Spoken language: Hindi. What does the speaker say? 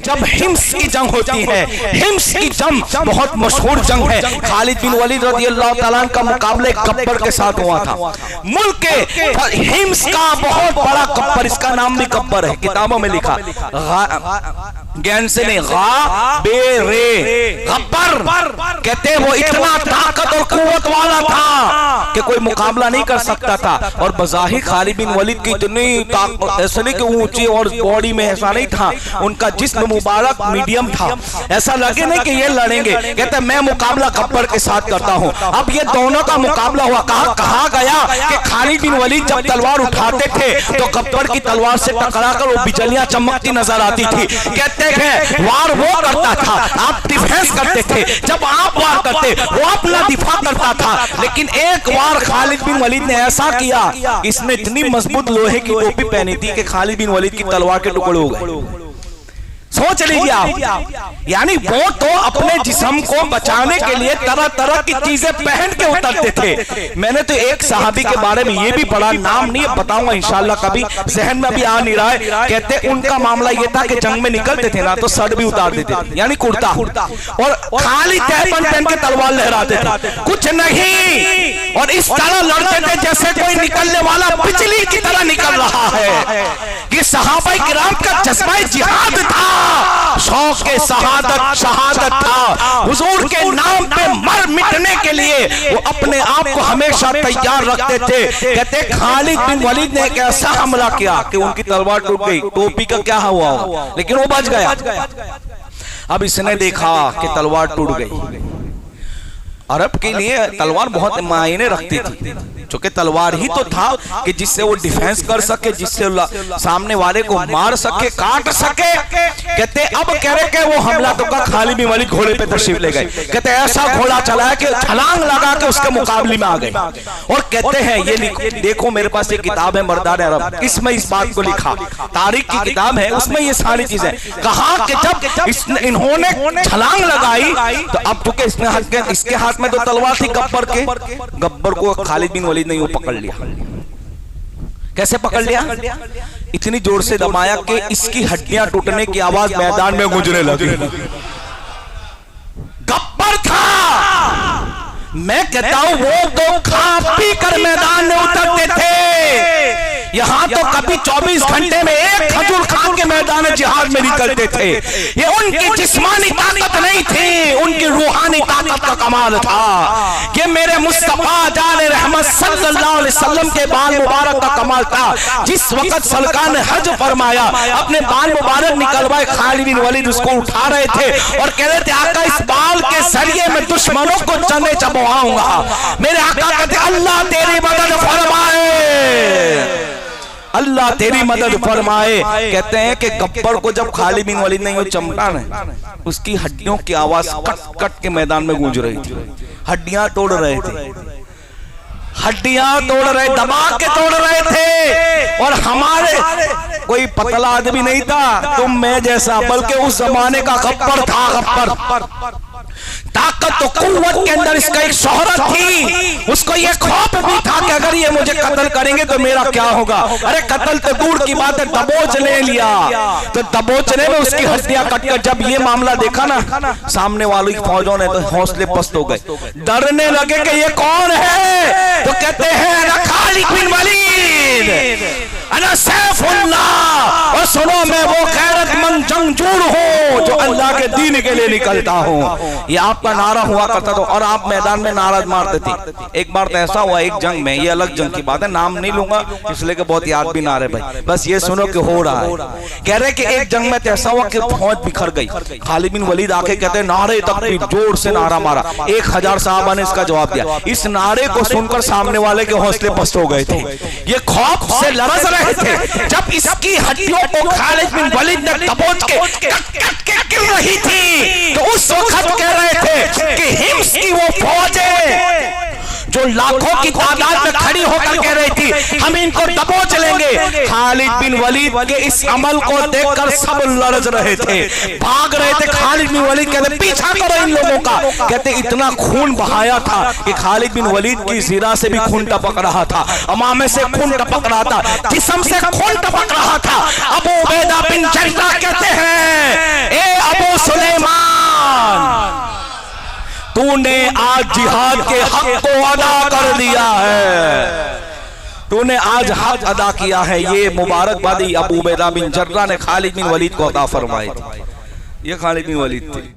जब हिम्स की जंग होती है, हिम्स की जंग बहुत मशहूर जंग है। खालिद बिन वलीद रज़ियल्लाहु ताला अन्हु का मुकाबला गब्बर के साथ हुआ था। मुल्क के हिम्स का बहुत बड़ा गब्बर, इसका नाम भी गब्बर है, किताबों में लिखा ज्ञान से नहीं, गब्बर कहते वो इतना ताकत और कुव्वत वाला था कि कोई मुकाबला नहीं कर सकता था। और बज़ाहिर खालिद बिन वलीद की इतनी ताकत, ऐसा नहीं कि ऊंची और बॉडी में ऐसा नहीं था, उनका जिस्म मुबारक मीडियम था, ऐसा लगे नहीं कि ये लड़ेंगे। कहते मैं मुकाबला गब्बर के साथ करता हूं। अब ये दोनों का मुकाबला हुआ। कहा गया कि खालिद बिन वलीद जब तलवार उठाते थे तो गब्बर की तलवार से टकराकर वो बिजलियां चमकती नजर आती थी। कहते हैं वार वो करता था, आप डिफेंस करते थे, जब आप वार करते वो अपना दिफा करता था। लेकिन एक बार खालिद बिन वलीद ने ऐसा किया, इसने इतनी मजबूत लोहे की टोपी पहनी थी कि खालिद बिन वलीद की तलवार के टुकड़े हो गए। सोच लीजिए आप, यानी वो तो अपने जिस्म को बचाने के लिए तरह तरह की चीजें पहन के उतरते थे। मैंने तो एक सहाबी के बारे में ये भी पढ़ा, नाम नहीं बताऊंगा इंशाल्लाह, कभी जहन में भी आ नहीं रहा है। कहते उनका मामला ये था कि जंग में निकलते थे ना तो शर्ट भी उतार देते थे, यानी कुर्ता, और खाली तहपन पहन के तलवार लहराते थे, कुछ नहीं, और इस तरह लड़ते थे जैसे कोई निकलने वाला बिजली की तरह निकल रहा है। ये सहाबा किराम का जज्बा जिहाद था, शौक के शहादत था। हुजूर के नाम पे मर मिटने के लिए वो अपने आप को हमेशा तैयार रखते थे। कहते खालिद बिन वलीद ने एक ऐसा हमला किया कि उनकी तलवार टूट गई। टोपी का क्या हुआ, लेकिन वो बच गया। अब इसने देखा कि तलवार टूट गई। अरब के लिए तलवार बहुत मायने रखती थी, क्योंकि तलवार ही तो था कि जिससे वो डिफेंस कर सके, जिससे सामने वाले को मार सके, काट सके। कहते अब कह रहे कि वो हमला तो का खालिद बिन वलीद घोड़े पे तशरीफ ले गए। कहते ऐसा घोड़ा चलाया कि छलांग लगा के उसके मुकाबले में आ गए। और कहते हैं ये देखो मेरे पास एक किताब है मर्दान अरब, इसमें इस बात को लिखा, तारीख की किताब है, उसमें ये सारी चीजें कहा कि जब इन्होंने छलांग लगाई तो अब चूंकि इसके हाथ में तो तलवार थी गब्बर के, गब्बर को खालिद बिन वलीद ने यूं पकड़ लिया। कैसे पकड़ लिया? इतनी जोर से दबाया कि इसकी हड्डियां टूटने की आवाज मैदान में गूंजने लगी। गब्बर था, मैं कहता हूं वो तो खा पी कर मैदान में उतरते थे। यहाँ तो कभी 24 घंटे में एक खजूर खा के मैदान जिहाद में निकलते थे। ये उनकी जिस्मानी ताकत नहीं थी, उनकी रूहानी ताकत का कमाल था। ये मेरे मुस्तफा जाने रहमत सल्लल्लाहु अलैहि वसल्लम के बाल मुबारक का कमाल था। जिस वक्त सरकार ने हज फरमाया, अपने बाल मुबारक निकलवाए, खालिद बिन वलीद उसको उठा रहे थे और कह रहे थे आका इस बाल के जरिए मैं दुश्मनों को चने चबवाऊंगा। मेरे आका कहते अल्लाह तेरी मदद फरमाए, अल्लाह तेरी मदद फरमाए। कहते हैं कि गब्बर को जब खालिद बिन वलीद ने चमटा ना, उसकी हड्डियों की आवाज कट कट के मैदान में गूंज रही थी। हड्डियां तोड़ रहे थे, हड्डियां तोड़ रहे, दबा के तोड़ रहे थे। और हमारे कोई पतला आदमी नहीं था तुम मैं जैसा, बल्कि उस जमाने का गब्बर था। गब्बर ताकत तो कुव्वत के अंदर इसका एक शोहरत थी, उसको ये खौफ भी था कि अगर ये मुझे कत्ल करेंगे तो मेरा क्या होगा। अरे कत्ल तो दूर की बात है, दबोच ले लिया। तो दबोचने में उसकी हड्डियां कटकर जब ये मामला देखा ना सामने वालों की फौजों ने, तो हौसले पस्त हो गए, डरने लगे कि ये कौन है। तो कहते हैं खालिद बिन वलीद अना सैफुल्लाह, और सुनो मैं वो गैरतमंद जंगजूर हूँ जो अल्लाह के दीन के लिए निकलता हूँ। ये आपका नारा हुआ करता था और आप मैदान में नारा मारते थे। एक बार तो ऐसा हुआ एक जंग में, ये अलग जंग की बात है, नाम नहीं लूंगा इसलिए कि बहुत याद भी ना रहे भाई, बस ये सुनो कि हो रहा है। कह रहे कि एक जंग में तो ऐसा हुआ कि फौज बिखर गई। खालिद बिन वलीद आके कहते नारे तक जोर से नारा मारा, 1000 साहबा ने इसका जवाब दिया। इस नारे को सुनकर सामने वाले के हौसले पस्त हो गए थे, ये खौफ से लरज रहे थे। जब इसकी हड्डियों को खालिद बिन वलीद ने दबोच के कट के गिर रही थी, तो उस वक्त कह रहे थे कि हिम्स की वो फौजें जो लाखों की तादाद में खड़ी होकर कह रही थी हम इनको दबोच लेंगे। खालिद बिन वलीद के इस अमल को देखकर सब लरज रहे थे, भाग रहे थे। खालिद बिन वलीद कहते पीछा करो इन लोगों का। कहते इतना खून बहाया था कि खालिद बिन वलीद की ज़िरा से भी खून टपक रहा था, अमामे से खून टपक रहा था, जिस्म से खून टपक रहा था। अबू उबैदा बिन जर्राह कहते हैं तूने आज जिहाद के हक को अदा कर दिया है, तूने आज हक अदा किया है। ये मुबारकबादी अबू उबैदा बिन जर्राह ने खालिद बिन वलीद को अता फरमाई थी। ये खालिद बिन वलीद थे।